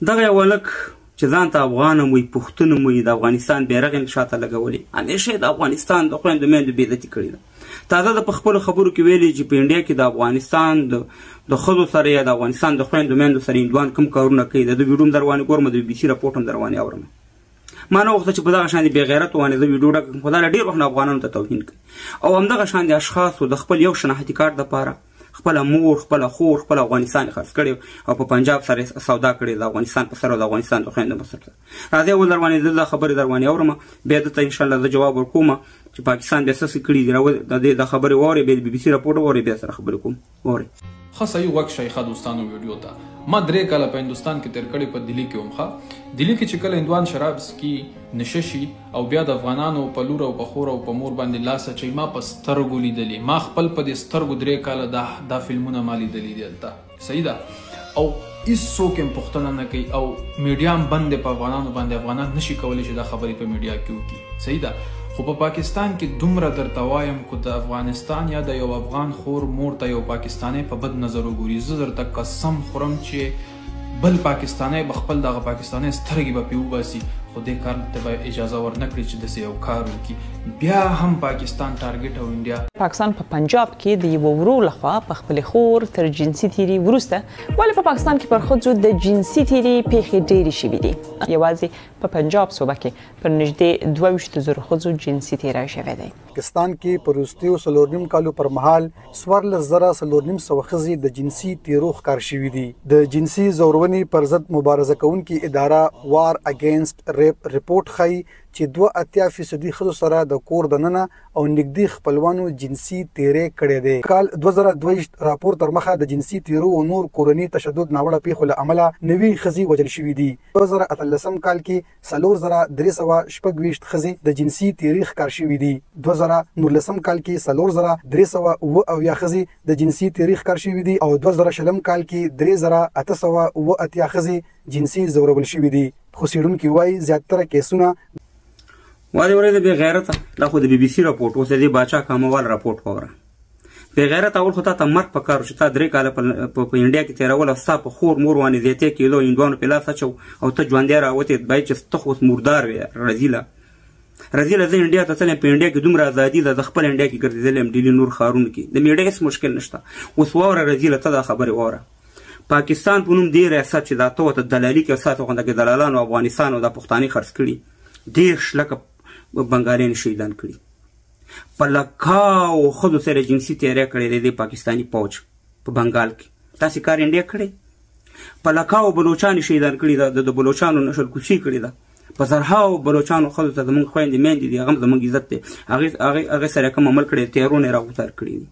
دغه یو هلک چې ځان ته افغان هم وایي پښتون هم وایي د افغانستان بیرغ یې شاته لګولی همیشه د افغانستان د خویندو میندو بېعزتي کړې ده. تازه د په خپلو خبرو کې ویلي چې په انډیا کې د افغانستان د ښځو سره یا د افغانستان د خویندو میندو سره هندوان کوم کارونه کوي. د ویډیو هم در باندې ګورم، د BBC راپورټ هم در باندې اورم. ما نه غوښته چې په دغه شان بې غیرت باندې زه ویډیو ډک کړم، خو دا له ډېر وخت نه افغانانو ته توهین کوي. او همدغه شان د اشخاصو د خپل یو شناختی کارت دپاره خپله مور، خپله خور، خپل افغانستان یې خرڅ کړی او په پنجاب سره سودا کړې د افغانستان په سر او د افغانستان د خویندو په سر. راځئ اول در باندې زه دا خبرې در باندې اورم، بیا دته انشاءالله زه جواب ورکوم چې پاکستان بیا څه څه کړي دي. دا خبرې واورئ، بیا د BBC راپورټ واورئ، بیا سره خبرې کوم. واورئ. ښه صحیح وخت شئ ښه دوستانو ویډیو ته. ما 3 کاله په هندوستان کې تېر کړي، په دلی کې هم ښه. دلی کې چې کله هندوان شراب څکي نشه شي او بیا د افغانانو په لور او په خور او په مور باندې لاس اچوي، ما په سترګو لیدلي، ما خپل په دې سترګو 3 کاله دا فلمونه ما لیدلي دي هلته. صحیح ده. او هېڅوک هم پوښتنه نه کوي او میډیا هم بند دی په افغانانو باندې. افغانان نشي کولی چې دا خبرې په میډیا کې وکړي. صحیح ده. خو په پاکستان کې دومره درته وایم که د افغانستان یا د یو افغان خور مور ته یو پاکستانی په بد نظر وګوري، زه درته قسم خورم چې بل پاکستانی به خپل دغه پاکستانی سترګې به پرې وباسي، خو دې کار ته به اجازه ورنه کړي چې داسې یو کار وکړي. بیا هم پاکستان ټارګټ او انډیا. پاکستان په پنجاب کې د یوه ورور لخوا په خپلې خور تر جنسي تیري وروسته، ولې په پاکستان کې پر ښځو د جنسي تیري پیښې ډېرې شوي دي. یوازې په پنجاب صوبه کې پر نږدې 22,000 ښځو جنسي تیری شوی دی. پاکستان کې په وروستیو 4.5 کالو پر مهال 14,400 ښځې د جنسي تیرو ښکار شوي دي. د جنسي ځورونې پر ضد مبارزه کوونکې اداره وار اگینسټ ریپ رپورټ ښایي چې 82% ښځو سره د کور دننه او نږدې خپلوانو جنسي تیری کړی دی. کال 2022 راپور تر مخه د جنسي تیرو او نور کورني تشدد ناوړه پیښو له امله 90 ښځې وژل شوي دي. 2018 کال کې 4,326 ښځې د جنسي تیری ښکار شوي دي. 2019 کال کې 4,378 ښځې د جنسي تیری ښکار شوي دي او 2020 کال کې 3,878 ښځې جنسي ځورول شوي دي. خو څېړونکي وایي زیاتره کیسونه وادي ورې د بې غیرته. دا خو د BBC راپورټ، اوس د دې باچا کاموال راپورټ واوره. بې غیرته اول خو تا ته مرګ په کار شو، تا 3 کاله په انډیا کې تېرول او ستا په خور مور باندې د 3 کیلو هندوانو په لاس اچو او ته ژوندی راوتې، باید چې ته خو اوس مردار وې. رذیله زه انډیا ته تلم، په انډیا کې دومره ازادي ده، د خپل انډیا کې ګرځېدلی یم ډیلي نور ښارونو کې، د میډیا هېڅ مشکل نشته. اوس واوره رذیله، ته دا خبرې واوره. پاکستان په نوم دې ریاست چې دا ته ورته دلالي کوي، ستا ته غوندې دلالانو افغانستان او دا پښتانه خرڅ کړي، 10 لکه بنګالیان شهیدان کړي. په لکاو ښځو سره جنسي تیری کړی دی پاکستاني پوج په بنګال کې. تاسې کار انډیا کړی؟ په لکاو بلوچان شهیدان کړي، د بلوچانو نشل کشي کړې ده. په زرهاو بلوچانو ښځو ته زموږ خویندې میندې دي، هغه هم زموږ عزت دی، هغې سره کوم عمل کړی، تیرونه یې راغوتار کړي دي.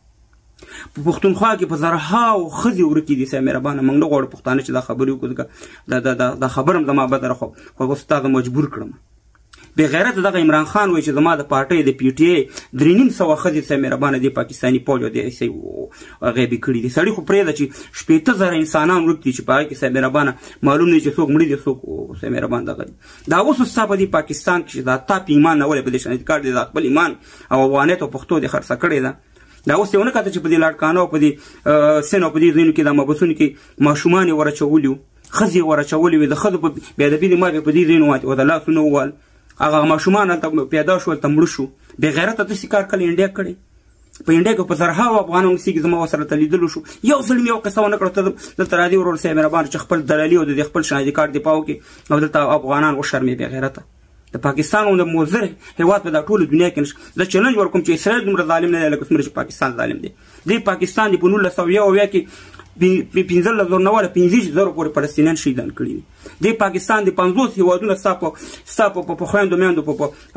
په پښتونخوا کې په زرهاو ښځې ورکې دي. صاحب مهربانه موږ نه غواړو پښتانه چې دا خبرې وکړو، دا خبره هم زما بده راخو، خو اوس تا مجبور کړم. بې غیرته دغه عمران خان وایي چې زما د پارټۍ د PTI 3,500 ښځې صاحب مهربانه دې پاکستاني پوج او دې غیبي کړي دي. سړي خو پرېږده چې 80,000 انسانان ورک دي چې په هغې کې صاحب مهربانه معلوم نه چې څوک مړي دي څوک صاحب مهربانه دغه دي. دا اوس ستا په دې پاکستان کې چې دا تا په ایمان نه ولې په دې شانتي کار دی، دا خپل ایمان او افغانیت او پښتو دې خرڅه کړې ده. دا اوس یې ونه کته چې په دې لاډکانو او په دې سین او په دې ځایونو کې دا مبسونو کې ماشومان یې ورچولي وو، ښځې یې ورچولې وې، د ښځو په بېادبي د مرګ په دې ځایونو او د لاسونه ووال، هغه ماشومان هلته پیدا شول، ته مړه شو. بې غیرته داسې کار کله انډیا کړی؟ په انډیا کې په زرهاو افغانان اوسېږي، زما ورسره ته لیدلو شو، یو ځل مې یو قصه ونه کړه. ته دلته راځې ورور صاحب مهربانه چې خپل دلالي او د خپل شناختی کارت دفاع وکړي او دلته افغانان وشرمې. بې غیرته د پاکستان او د مضر هېواد په دا ټوله دنیا کې نشته. زه چلنج ورکوم چې اسرائیل دومره ظالم نه دی لکه څومره چې پاکستان ظالم دی. دې پاکستان د په 1970 کې 15,000 پورې فلسطینیان شهیدان کړي دي. دې پاکستان د 50 هېوادونه ستا په خویندو میندو په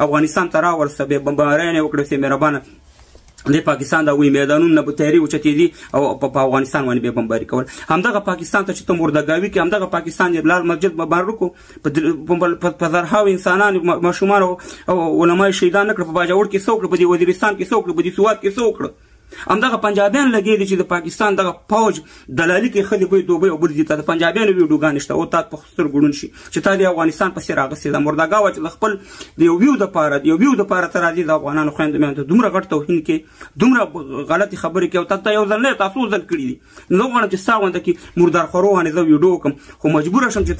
افغانستان ته راورسته، بیا بمباریانې وکړې صاحب مهربانه. د پاکستان د وی میدانونه په تیاري اوچتېدي او په افغانستان باندې بیا بمباري کول. همدغه پاکستان ته چې ته مردګاوي کې، همدغه پاکستان یې لال مسجد بمبار وکړو، په زرهاو انسانان ماشومان او علما یې شهیدان نه کړه. په باجوړ کې څه وکړه، په دې وزیرستان کې څه وکړه، په دې سوات کې څه وکړه. همدغه پنجابیان لګېدي چې د پاکستان دغه پوج دلالي کوي ښځې به دوبۍ او بل ځي ته د پنجابیانو ویډیوګانې شته او تا په سترګو ړوند شي چې تا د افغانستان پسې راغستې ده مردګا وه چې د خپل د یو ویو دپاره ته راځي د افغانانو خویندو میندو ته دومره غټ توهین کې دومره غلطې خبرې کوي او تا یو ځل نه تا څو ځل کړي دي نو زه غواړم چې ستا غونده کې مردارخورو باندې زه ویډیو وکړم خو مجبوره شم چې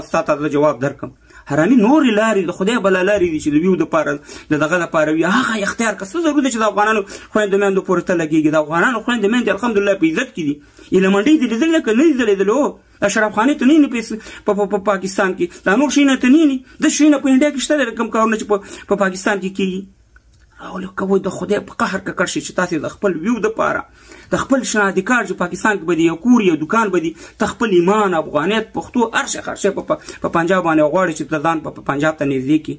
ستا ته جواب درکړم هراني نورې لارې د خدای بله لارې دي چې د ویو دپاره د دغه دپاره وي هغه اختیار که څه ضرور دی چې د افغانانو خویندو میندو پورې ته لګېږي د افغانانو خویندې میندې الحمدلله په عزت کې دي ایله منډۍ دې لیدلې که نه دي لیدلې او اشرف خانې ته نه په پاکستان کې دا نور شیونه ته نه د شیونه په انډیا کې شته دی کوم کارونه چې په پاکستان کې کېږي راولو کوئ د خدای په قهر ککړ شي چې تاسې د خپل ویو دپاره د خپل شناختی کارت چې پاکستان کې به دي یو کور یو دکان به دي ته خپل ایمان افغانیت پښتو هر شی په پنجاب باندې غواړې چې ته ځان په پنجاب ته نږدې کړي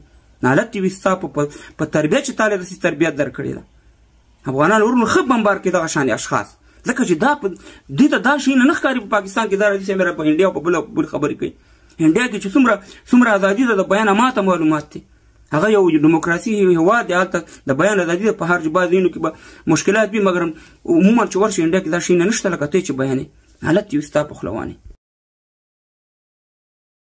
نالت دې وي ستا په تربیت چې تا له داسې تربیت درکړې ده افغانان ورونو ښه بمبار کړي دغه شانې اشخاص ځکه چې دوی ته دا شی نه ښکاري په پاکستان کې دا راځي چې میره په انډیا او په بل خبرې کوي انډیا کې چې څومره ازادي ده د بیان ماته معلومات دي هغه یو دیموکراسي هېواد دی هلته د بیان ازادي ده په هر بعض ځایونو کې به مشکلات وي مګر عموما چې ورشي انډیا کې دا شی نه نشته لکه ته چې بیانې حالت یې ستا په خوله وانې